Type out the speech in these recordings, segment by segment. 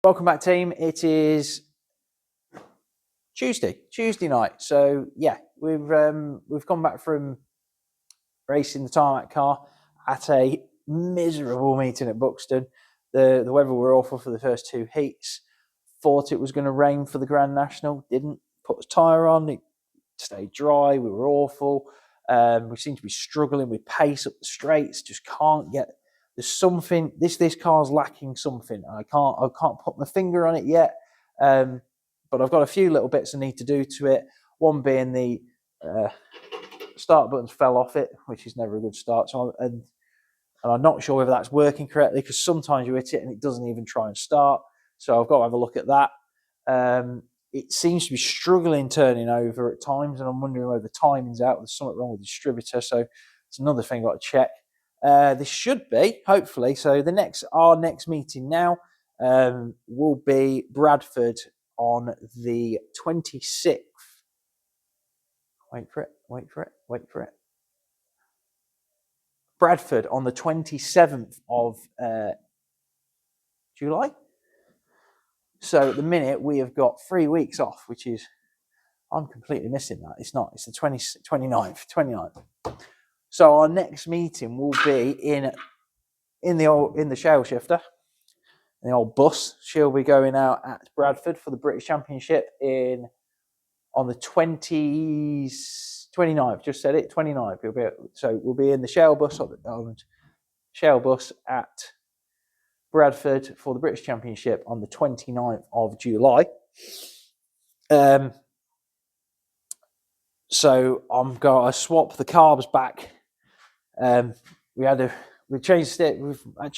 Welcome back, team. It is Tuesday night. So yeah, we've come back from racing the tarmac car at a miserable meeting at Buxton. The weather were awful for the first two heats. Thought it was going to rain for the Grand National. Didn't. Put the tyre on. It stayed dry. We were awful. We seem to be struggling with pace up the straights. Just can't get. There's something. This car's lacking something. I can't put my finger on it yet. But I've got a few little bits I need to do to it. One being the start buttons fell off it, which is never a good start. So and I'm not sure whether that's working correctly, because sometimes you hit it and it doesn't even try and start. So I've got to have a look at that. It seems to be struggling turning over at times, and I'm wondering whether the timing's out. There's something wrong with the distributor, so it's another thing I've got to check. This should be, hopefully. So our next meeting now will be Bradford on the 26th. Wait for it. Bradford on the 27th of July. So at the minute we have got 3 weeks off, which is, I'm completely missing that. It's not. It's the 29th. So our next meeting will be in the shale shifter, in the old bus. She'll be going out at Bradford for the British Championship on the 29th. Just said it, 29th. So we'll be in the shale bus at Bradford for the British Championship on the 29th of July. So I'm going to swap the carbs back. We've actually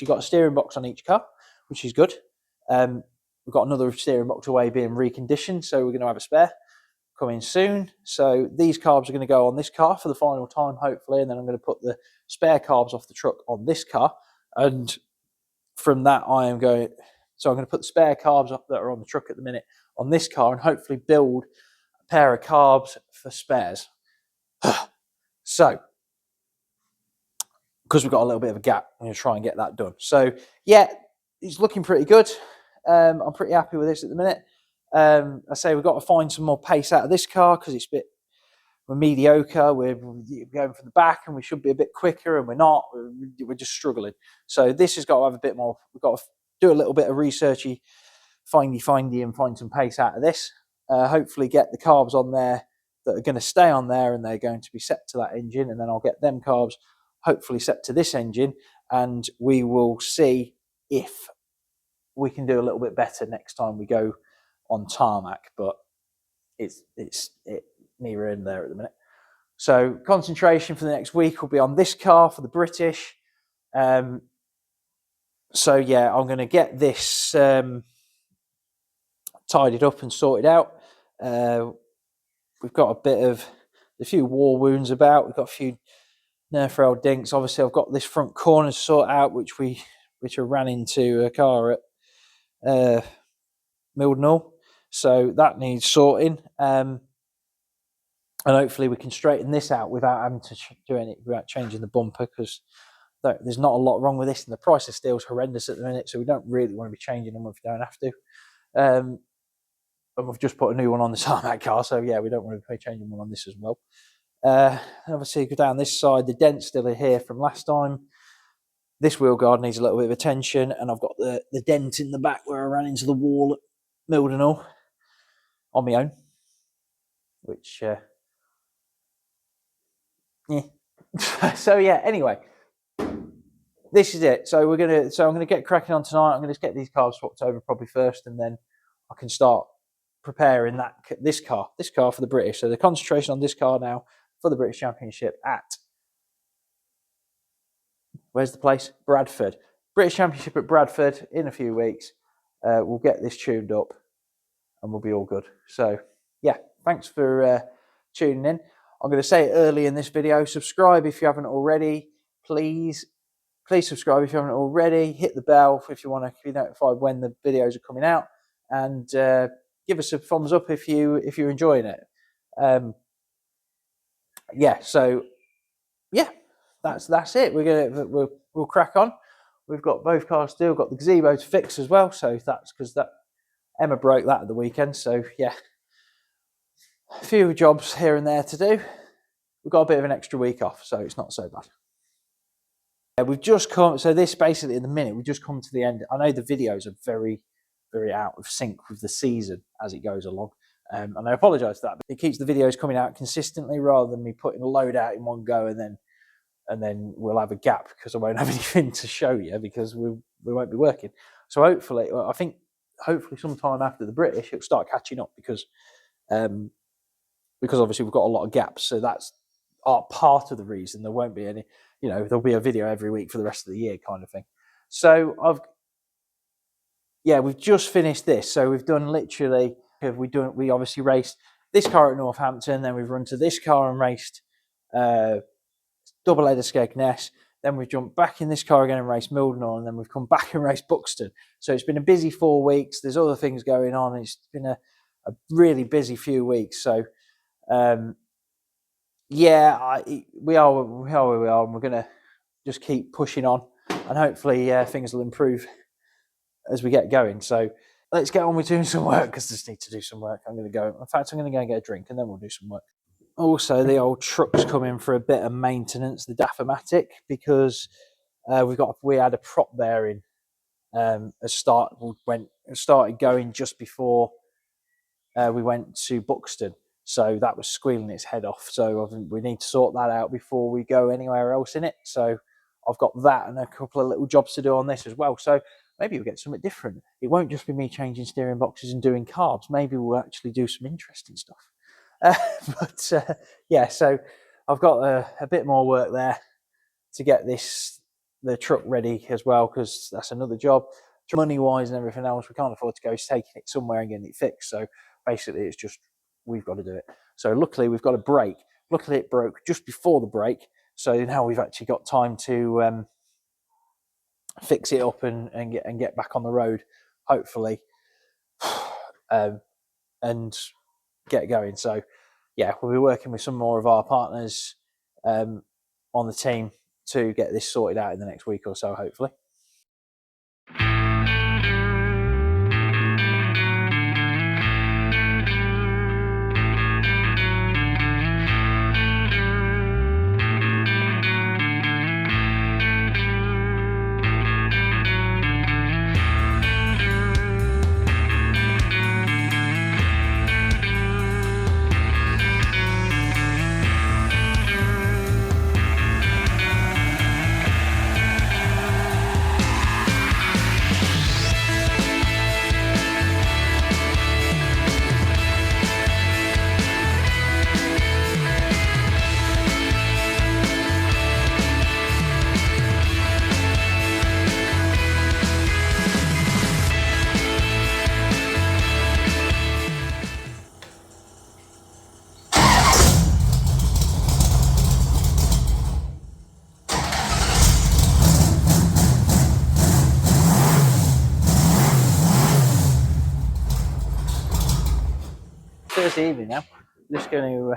got a steering box on each car, which is good. We've got another steering box away being reconditioned, so we're going to have a spare coming soon. So these carbs are going to go on this car for the final time, hopefully, and then I'm going to put the spare carbs off the truck on this car. And from that, I'm going to put the spare carbs up that are on the truck at the minute on this car, and hopefully build a pair of carbs for spares. So, because we've got a little bit of a gap, I'm going to try and get that done. So yeah, it's looking pretty good. I'm pretty happy with this at the minute. I say we've got to find some more pace out of this car, because we're mediocre. We're going from the back, and we should be a bit quicker, and we're not. We're just struggling. So this has got to have a bit more. We've got to do a little bit of researchy, findy, and find some pace out of this. Hopefully get the carbs on there that are going to stay on there, and they're going to be set to that engine, and then I'll get them carbs hopefully set to this engine, and we will see if we can do a little bit better next time we go on tarmac. But it's neither in there at the minute. So concentration for the next week will be on this car for the British. So yeah, I'm going to get this tidied up and sorted out. We've got a few war wounds about. We've got a few Nerf rail dinks. Obviously, I've got this front corner to sort out, which I ran into a car at Mildenhall. So that needs sorting. And hopefully we can straighten this out without having to do anything, without changing the bumper, because there's not a lot wrong with this, and the price of steel is horrendous at the minute, so we don't really want to be changing them if we don't have to. And we've just put a new one on the tarmac car, so yeah, we don't want to be changing one on this as well. Obviously, go down this side, the dent's still here from last time. This wheel guard needs a little bit of attention, and I've got the dent in the back where I ran into the wall at Mildenhall on my own, which yeah. So yeah, anyway, this is it. So I'm gonna get cracking on tonight. I'm gonna just get these cars swapped over probably first, and then I can start preparing this car for the British. So the concentration on this car now for the British Championship at, where's the place? Bradford. British Championship at Bradford in a few weeks. We'll get this tuned up and we'll be all good. So yeah, thanks for tuning in. I'm going to say it early in this video. Subscribe if you haven't already. Please subscribe if you haven't already. Hit the bell if you want to be notified when the videos are coming out, and give us a thumbs up if you're enjoying it. Yeah. So yeah, that's it. We'll crack on. we've got both cars still. Got the gazebo to fix as well. So that's because Emma broke that at the weekend. So yeah, a few jobs here and there to do. We've got a bit of an extra week off, so it's not so bad. Yeah, we've just come. So this basically, in the minute, we've just come to the end. I know the videos are very, very out of sync with the season as it goes along. And I apologise for that, but it keeps the videos coming out consistently rather than me putting a load out in one go and then we'll have a gap because I won't have anything to show you because we won't be working. So hopefully, I think hopefully sometime after the British, it'll start catching up because obviously we've got a lot of gaps. So that's part of the reason there won't be any, there'll be a video every week for the rest of the year kind of thing. So we've just finished this. So we've done literally, we obviously raced this car at Northampton, then we've run to this car and raced double-header Skegness. Then we've jumped back in this car again and raced Mildenhall, and then we've come back and raced Buxton. So it's been a busy 4 weeks. There's other things going on. It's been a really busy few weeks. So we are where we are, and we're going to just keep pushing on, and hopefully things will improve as we get going. So let's get on with doing some work because I just need to do some work. In fact, I'm going to go and get a drink and then we'll do some work. Also, the old truck's come in for a bit of maintenance, the Daffomatic, because we had a prop bearing started going just before we went to Buxton. So that was squealing its head off. So we need to sort that out before we go anywhere else in it. So I've got that and a couple of little jobs to do on this as well. So maybe we'll get something different. It won't just be me changing steering boxes and doing carbs. Maybe we'll actually do some interesting stuff. So I've got a bit more work there to get the truck ready as well, because that's another job. Money wise and everything else, we can't afford to go taking it somewhere and getting it fixed. So basically, it's just we've got to do it. So luckily, we've got a brake. Luckily, it broke just before the break. So now we've actually got time to fix it up and get back on the road, hopefully, and get going. So yeah, we'll be working with some more of our partners on the team to get this sorted out in the next week or so, hopefully. Thursday evening now. Just going to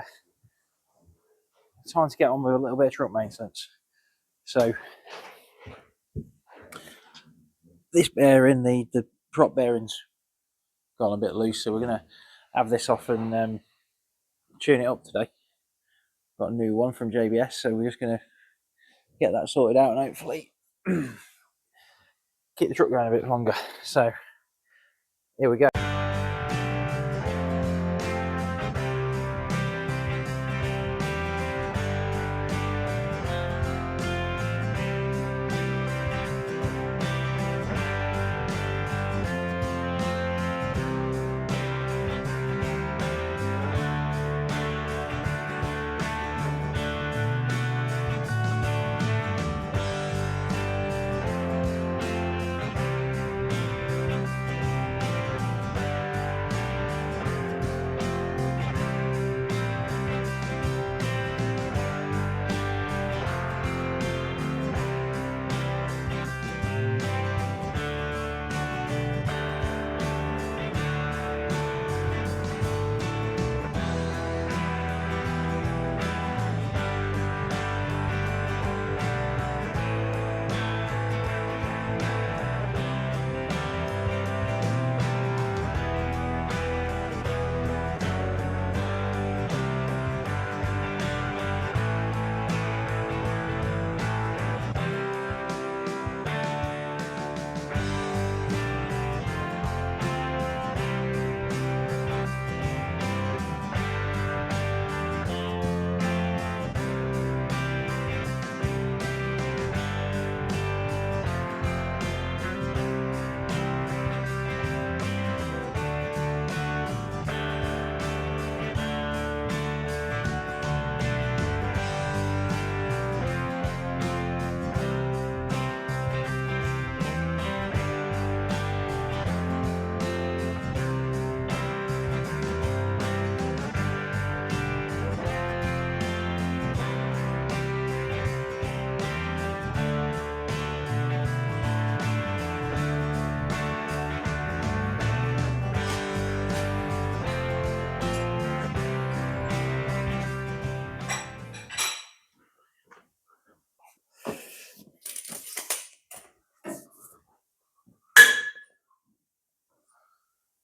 time to get on with a little bit of truck maintenance. So this bearing, the prop bearing's gone a bit loose, so we're going to have this off and tune it up today. Got a new one from JBS, so we're just going to get that sorted out and hopefully keep the truck going a bit longer. So here we go.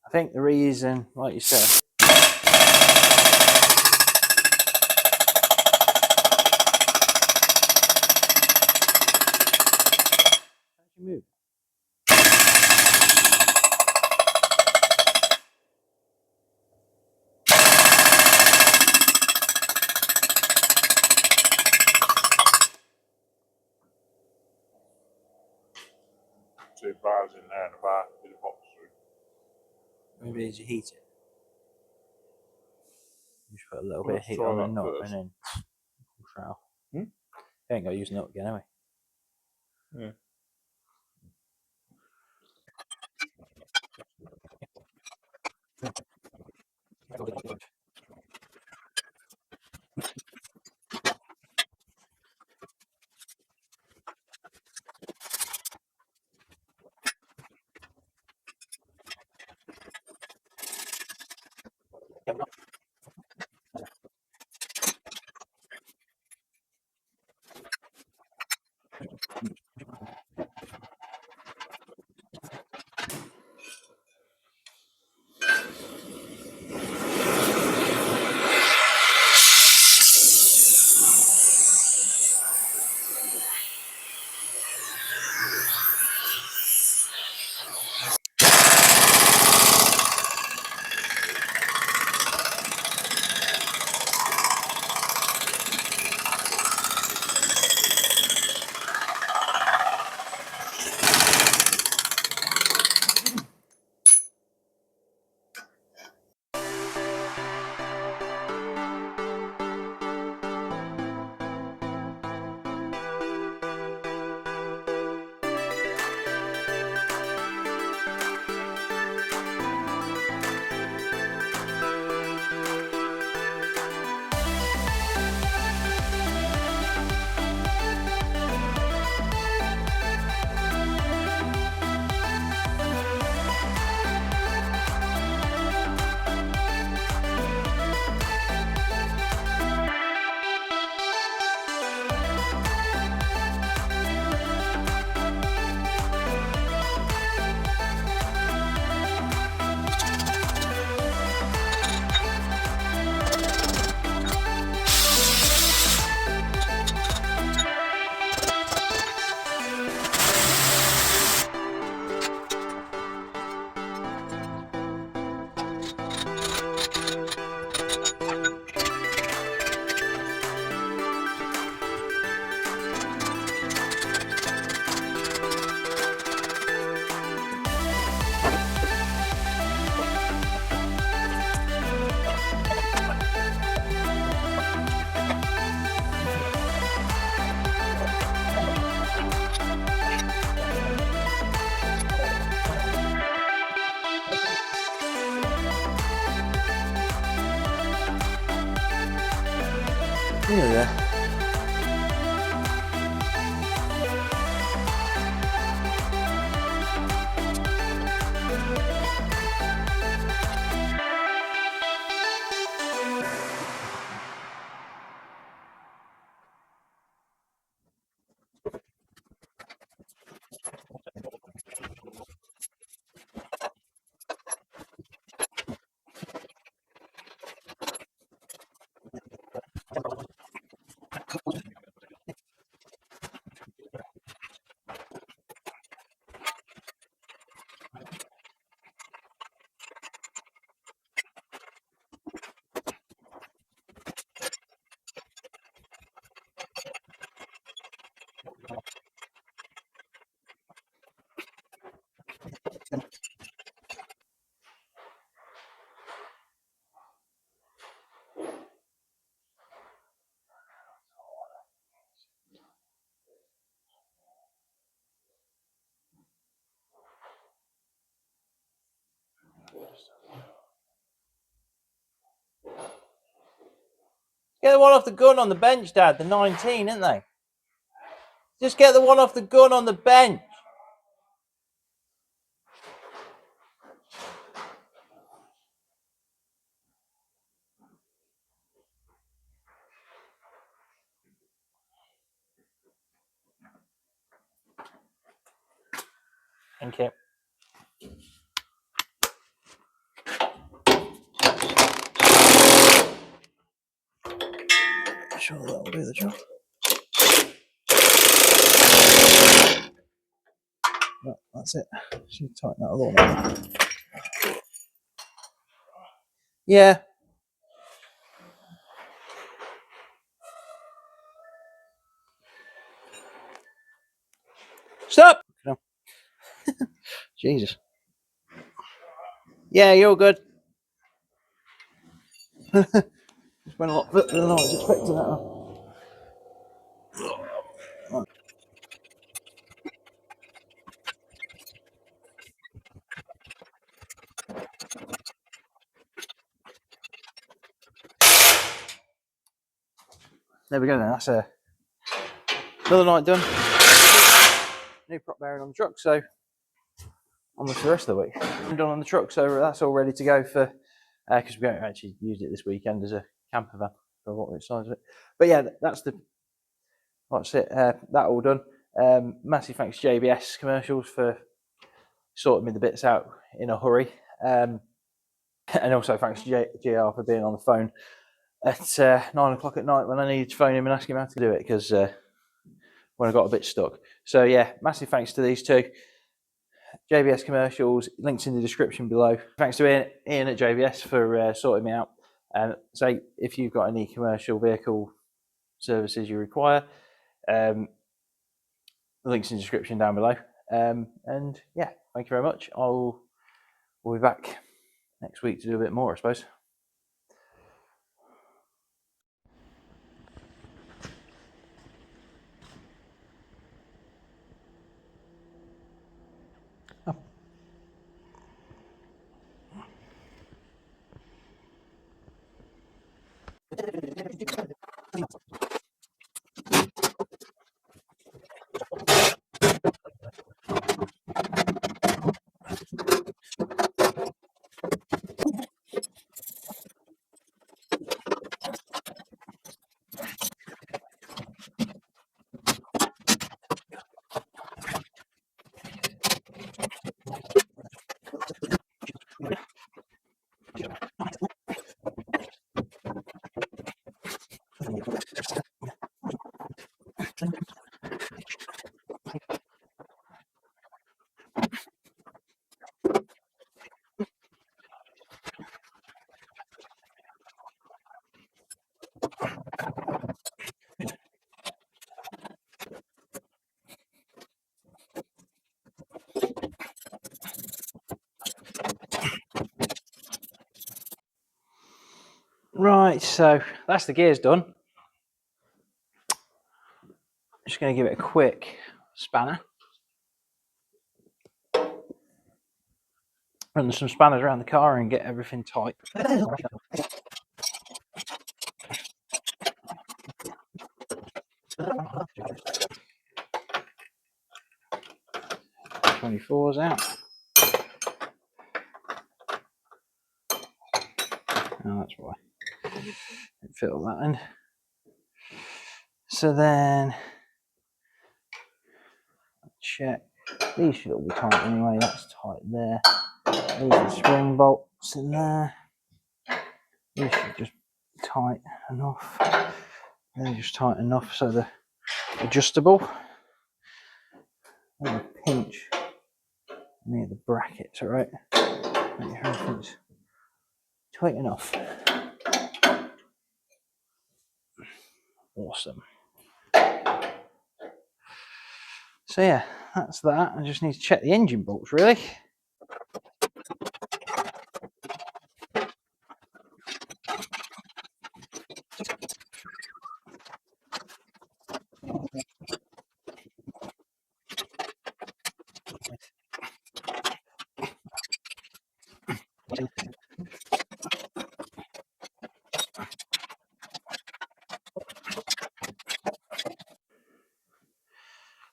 I think the reason, like you said, move. Two bars in there and a bar with a box through. Maybe as you heat it, just put a little bit of heat on the nut and then push out. You ain't got to use nut again, anyway. Yeah. Yeah. Get the one off the gun on the bench, Dad. The 19, isn't they? Just get the one off the gun on the bench. Thank you. sure that'll do the job. Right, that's it. Should tighten that other one up. Yeah. Stop! No. Jesus. Yeah, you're good. Just went a lot further than I was expecting that one. There we go then. That's another night done. New prop bearing on the truck, so on with the rest of the week. I'm done on the truck, so that's all ready to go for because we don't actually use it this weekend as a camper van for what we're size of it. But yeah, that's it. That all done. Massive thanks to JBS Commercials for sorting me the bits out in a hurry, and also thanks to JR for being on the phone at 9 o'clock at night when I needed to phone him and ask him how to do it because when I got a bit stuck. So yeah, massive thanks to these two. JBS Commercials, links in the description below. Thanks to Ian at JBS for sorting me out. And so if you've got any commercial vehicle services you require, the links in the description down below. And yeah, thank you very much. We'll be back next week to do a bit more, I suppose. Oh. Right, so that's the gears done. Just going to give it a quick spanner. Run some spanners around the car and get everything tight. 24's out. Oh, that's why. Didn't fit all that in. So then, check. These should all be tight anyway. That's tight there. These are spring bolts in there. These should just be tight enough. They're just tight enough so they're adjustable. And a pinch near the brackets, alright? Make sure everything's tight enough. Awesome. So yeah, that's that. I just need to check the engine bolts really.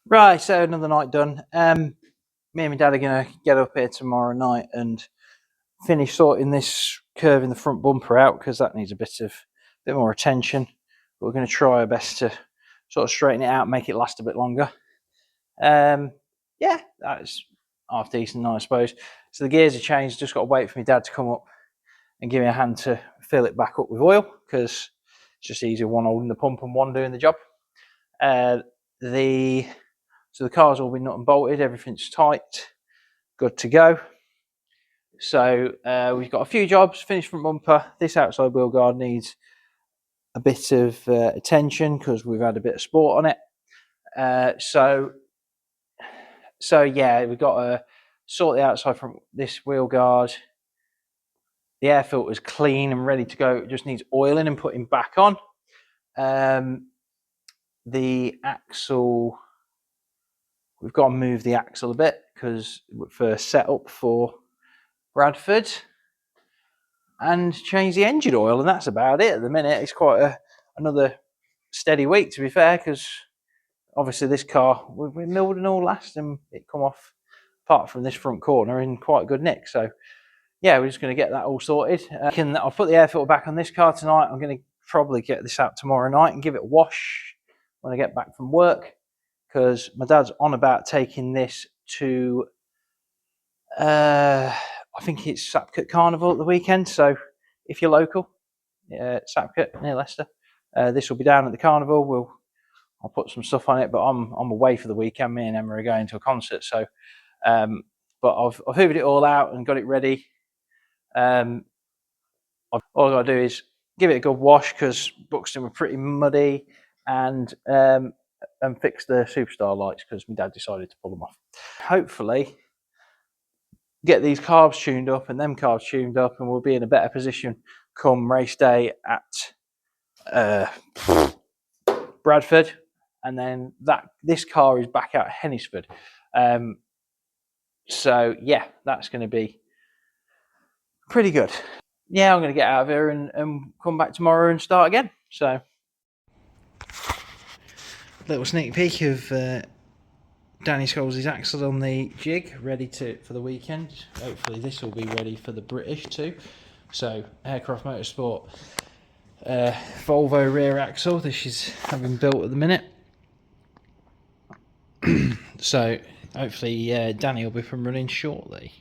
Right, so another night done. Me and my dad are going to get up here tomorrow night and finish sorting this curve in the front bumper out because that needs a bit more attention. But we're going to try our best to sort of straighten it out, make it last a bit longer. Yeah, that's half decent, I suppose. So the gears are changed. Just got to wait for my dad to come up and give me a hand to fill it back up with oil because just easier, one holding the pump and one doing the job. So the car's all been nut and bolted, everything's tight, good to go. So we've got a few jobs, finished front bumper. This outside wheel guard needs a bit of attention because we've had a bit of sport on it. So yeah, we've got to sort the outside from this wheel guard. The air filter is clean and ready to go. It just needs oiling and putting back on. The axle, we've got to move the axle a bit because for setup for Bradford, and change the engine oil, and that's about it at the minute. It's quite another steady week, to be fair, because obviously this car, we milled and all last and it come off, apart from this front corner, in quite good nick. So yeah, we're just going to get that all sorted. I'll put the air filter back on this car tonight. I'm going to probably get this out tomorrow night and give it a wash when I get back from work, because my dad's on about taking this to I think it's Sapcut Carnival at the weekend. So if you're local, Sapcut near Leicester, this will be down at the carnival. I'll put some stuff on it, but I'm away for the weekend. Me and Emma are going to a concert, so but I've hoovered it all out and got it ready. All I've got to do is give it a good wash because Buxton were pretty muddy, and fix the Superstar lights because my dad decided to pull them off. Hopefully get these carbs tuned up and them carbs tuned up, and we'll be in a better position come race day at Bradford, and then this car is back out at Hennisford. So yeah, that's going to be pretty good. Yeah, I'm going to get out of here and come back tomorrow and start again. So little sneak peek of Danny Scholes' axle on the jig, ready for the weekend. Hopefully this will be ready for the British too. So Aircraft Motorsport Volvo rear axle. This is having built at the minute. So hopefully Danny will be up and running shortly.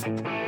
Team.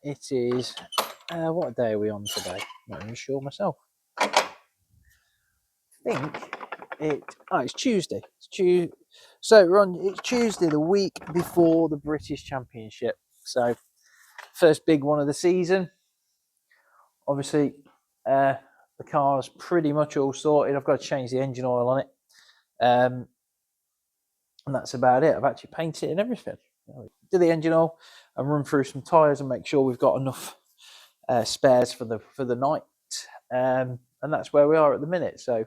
It is what day are we on today? Not even sure myself. I think it's Tuesday. So it's Tuesday, the week before the British Championship. So first big one of the season. Obviously, the car's pretty much all sorted. I've got to change the engine oil on it, and that's about it. I've actually painted it and everything. Do the engine oil and run through some tyres and make sure we've got enough spares for the night, and that's where we are at the minute. So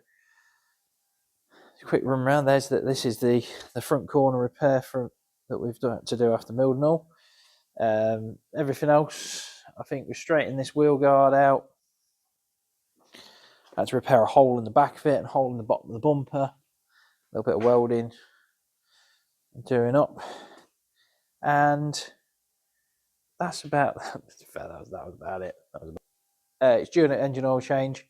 a quick run around. This is the front corner repair that we've done to do after Milden all. Everything else, I think we're straightening this wheel guard out. I had to repair a hole in the back of it and a hole in the bottom of the bumper. A little bit of welding and doing up, and that's about that was about it. It's due an engine oil change.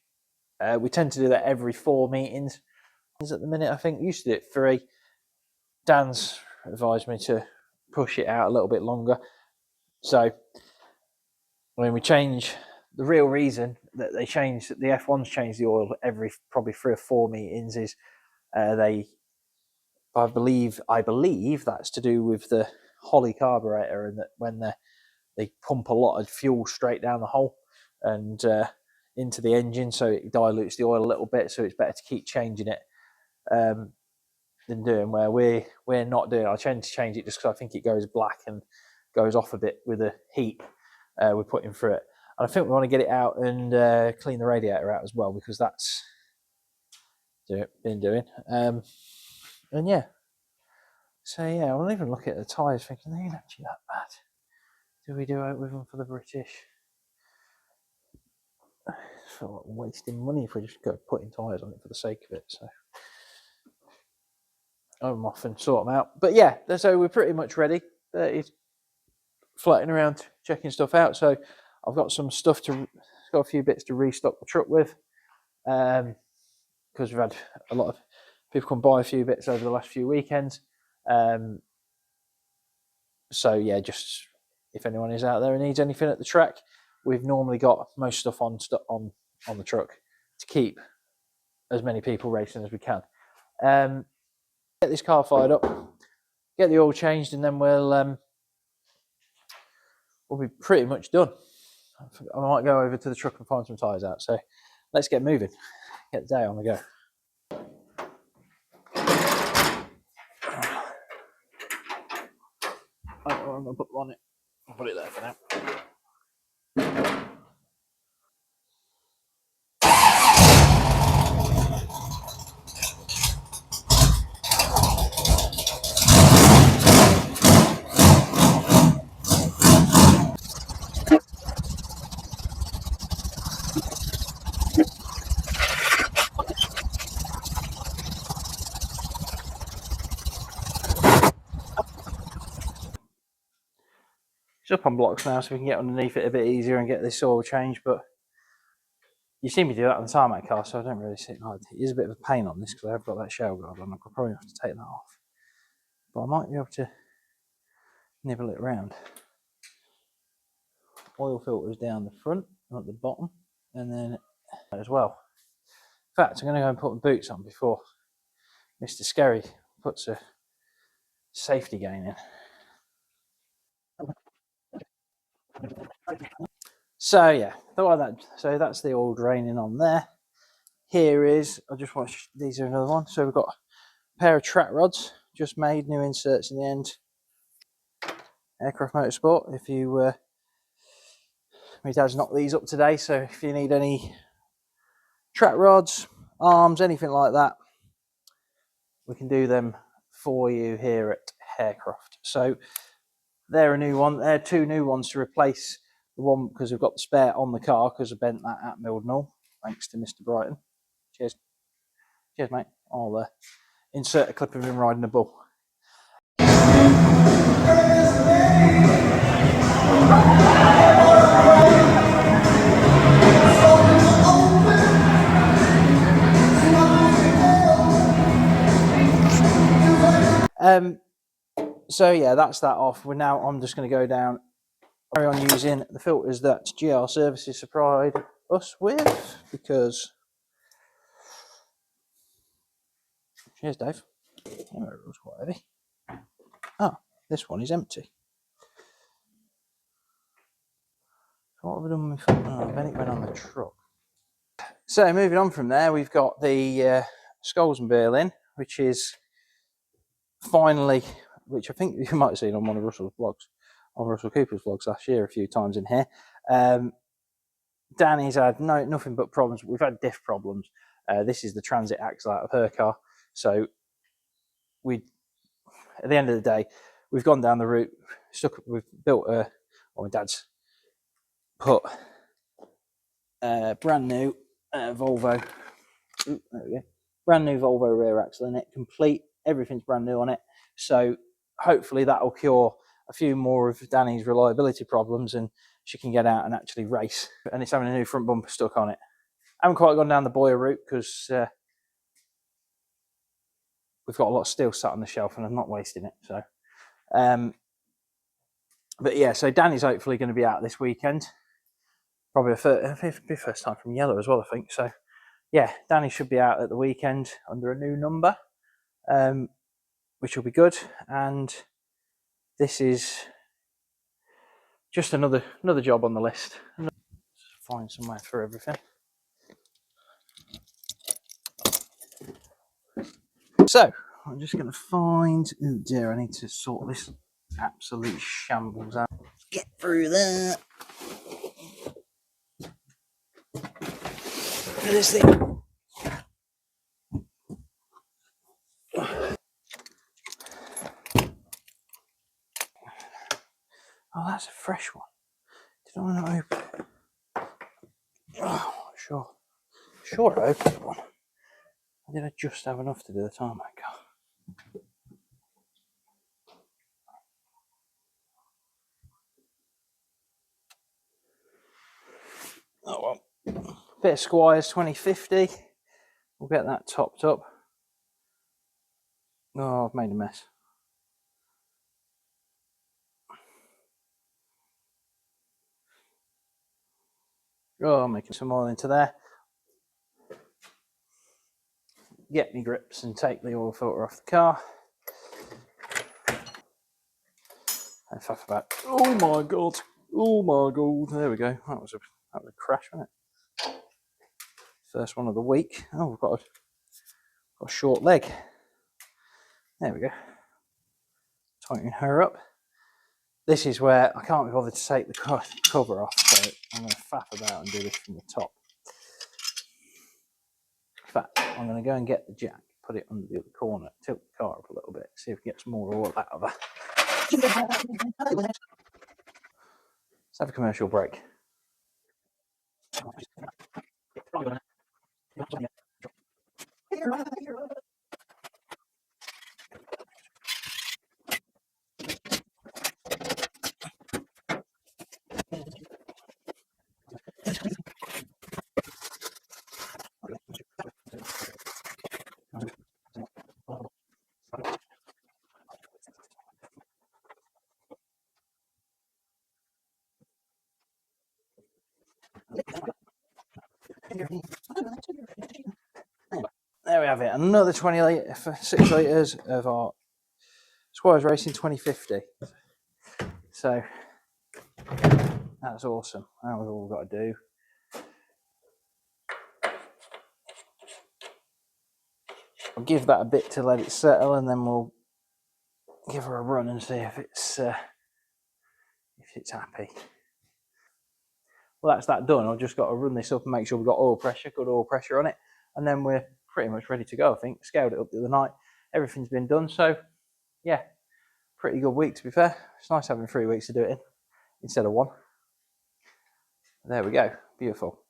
We tend to do that every 4 meetings. At the minute, I think used to do it 3. Dan's advised me to push it out a little bit longer. So when we change, the real reason that the F1s change the oil every probably 3 or 4 meetings is I believe that's to do with the Holly carburetor, and that when they pump a lot of fuel straight down the hole and into the engine, so it dilutes the oil a little bit. So it's better to keep changing it than doing where we're not doing. I tend to change it just because I think it goes black and goes off a bit with the heat we're putting through it. And I think we want to get it out and clean the radiator out as well, because that's been doing. And yeah, so yeah, I'll even look at the tyres thinking they ain't actually that bad. Do we do it with them for the British? I feel like wasting money if we just go putting tyres on it for the sake of it. So I'm off and sort them out. But yeah, so we're pretty much ready. It's floating around checking stuff out. So I've got some stuff got a few bits to restock the truck with, because we've had a lot of people come buy a few bits over the last few weekends. So yeah, just if anyone is out there and needs anything at the track, we've normally got most stuff on the truck to keep as many people racing as we can. Get this car fired up, get the oil changed, and then we'll be pretty much done. I might go over to the truck and find some tyres out. So let's get moving. Get the day on the go. I'm going to put them on it. I'll put it there for now. slip-on blocks now, so we can get underneath it a bit easier and get this oil changed. But you see me do that on the tarmac car, so I don't really see it. It is a bit of a pain on this because I've got that shell guard on. I'll probably have to take that off, but I might be able to nibble it around. Oil filters down the front, at the bottom, and then as well. In fact, I'm going to go and put my boots on before Mr. Skerry puts a safety gain in. So yeah, so that's the oil draining on there. Here is, I'll just watch, these are another one. So we've got a pair of track rods, just made, new inserts in the end. Aircraft Motorsport, if you, my dad's knocked these up today, so if you need any track rods, arms, anything like that, we can do them for you here at Haircraft. So they're a new one. They're two new ones to replace the one because we've got the spare on the car because I bent that at Mildenhall, thanks to Mr. Brighton. Cheers. Cheers, mate. I'll insert a clip of him riding a bull. So yeah, that's that off. I'm just going to go down, carry on using the filters that GR Services supplied us with because. Cheers, Dave. Oh, it was quite heavy. Oh, this one is empty. What have I done with? Oh, then it went on the truck. So moving on from there, we've got the Skulls and Berlin, which is finally, which I think you might have seen on one of Russell's vlogs, on Russell Cooper's vlogs last year a few times in here. Danny's had nothing but problems. We've had diff problems. This is the transit axle out of her car. So at the end of the day, we've gone down the route, we've built my dad's put a brand new Volvo, there we go, brand new Volvo rear axle in it, complete, everything's brand new on it. So hopefully that will cure a few more of Danny's reliability problems and she can get out and actually race. And it's having a new front bumper stuck on it. I haven't quite gone down the Boyer route because we've got a lot of steel sat on the shelf and I'm not wasting it. So, but yeah, so Danny's hopefully going to be out this weekend. Probably a first time from Yellow as well, I think. So yeah, Danny should be out at the weekend under a new number, which will be good. And this is just another job on the list. Let's find somewhere for everything. So I'm just going to find. Oh dear, I need to sort this absolute shambles out. Get through there. This thing. Oh, that's a fresh one. Did I not open it? Oh, sure I opened one. Did I just have enough to do the tarmac car? Oh well. Bit of Squires 2050. We'll get that topped up. Oh, I've made a mess. Oh, I'm making some oil into there. Get me grips and take the oil filter off the car. And faff about. Oh my god! Oh my god! There we go. That was a crash, wasn't it? First one of the week. Oh, we've got a short leg. There we go. Tighten her up. This is where I can't be bothered to take the cover off, so I'm going to faff about and do this from the top. In fact, I'm going to go and get the jack, put it under the other corner, tilt the car up a little bit, see if we get some more oil out of her. Let's have a commercial break. There we have it, another 20 litre for 6 litres of our Squires Racing 2050. So that's awesome. That was all we've got to do. I'll give that a bit to let it settle, and then we'll give her a run and see if it's happy. Well, that's that done. I've just got to run this up and make sure we've got oil pressure, good oil pressure on it, and then we're pretty much ready to go. I think scaled it up the other night. Everything's been done, so yeah, pretty good week to be fair. It's nice having 3 weeks to do it in instead of 1. There we go, beautiful.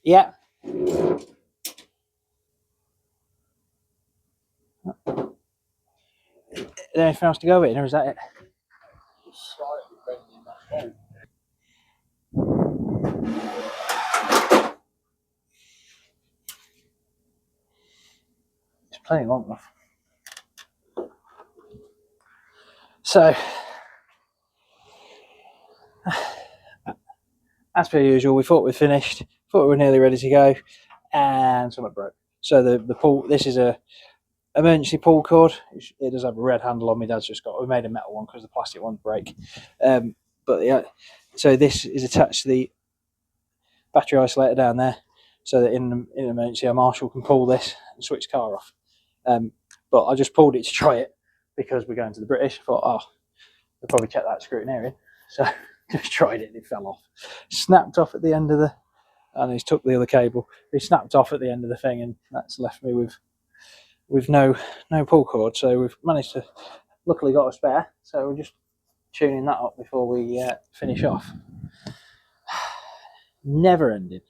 Yeah. Is there anything else to go with, or is that it? It's plenty long enough. So, as per usual, we thought we'd finished, thought we were nearly ready to go, and something broke. So the pull, this is a emergency pull cord. It does have a red handle on. My dad's just got. We made a metal one because the plastic ones break. But yeah, so this is attached to the battery isolator down there, so that in an emergency, a marshal can pull this and switch the car off. But I just pulled it to try it because we're going to the British. I thought, oh, they'll probably check that scrutineering. So just tried it and it fell off. Snapped off at the end of the, and he's took the other cable. He snapped off at the end of the thing, and that's left me with no pull cord. So we've managed to, luckily got a spare. So we're just tuning that up before we finish off. Never ending.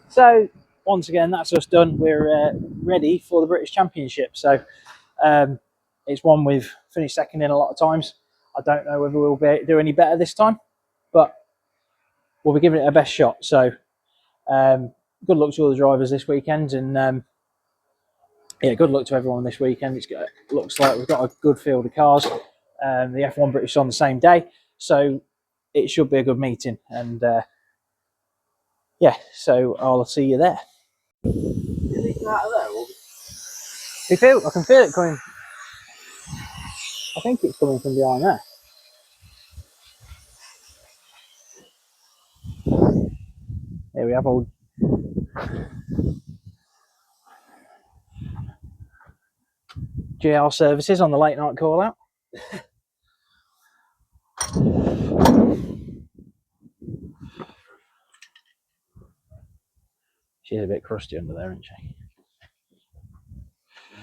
So once again, that's us done. We're ready for the British Championship. So it's one we've finished second in a lot of times. I don't know whether we'll do any better this time, but we'll be giving it our best shot. So good luck to all the drivers this weekend, and yeah, good luck to everyone this weekend. It looks like we've got a good field of cars. The F1 British is on the same day, so it should be a good meeting. And yeah, so I'll see you there. I can feel it coming. I think it's coming from behind there. There we have old GR services on the late night call out. She's a bit crusty under there, isn't she?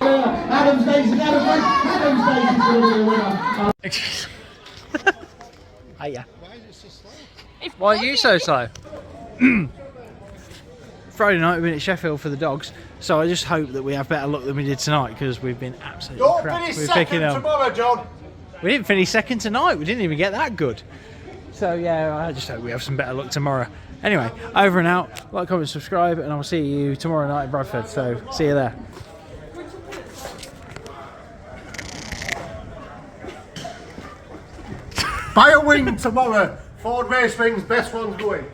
Adam Stacey, Hiya. Why is it so slow? Why are you so slow? Friday night we've been at Sheffield for the dogs, so I just hope that we have better luck than we did tonight, because we've been absolutely crap. Finish second tomorrow, John. We didn't finish second tonight. We didn't even get that good. So yeah, I just hope we have some better luck tomorrow. Anyway, over and out. Like, comment, subscribe, and I'll see you tomorrow night in Bradford. So see you there. Buy a wing tomorrow. Ford Race Wings, best ones going.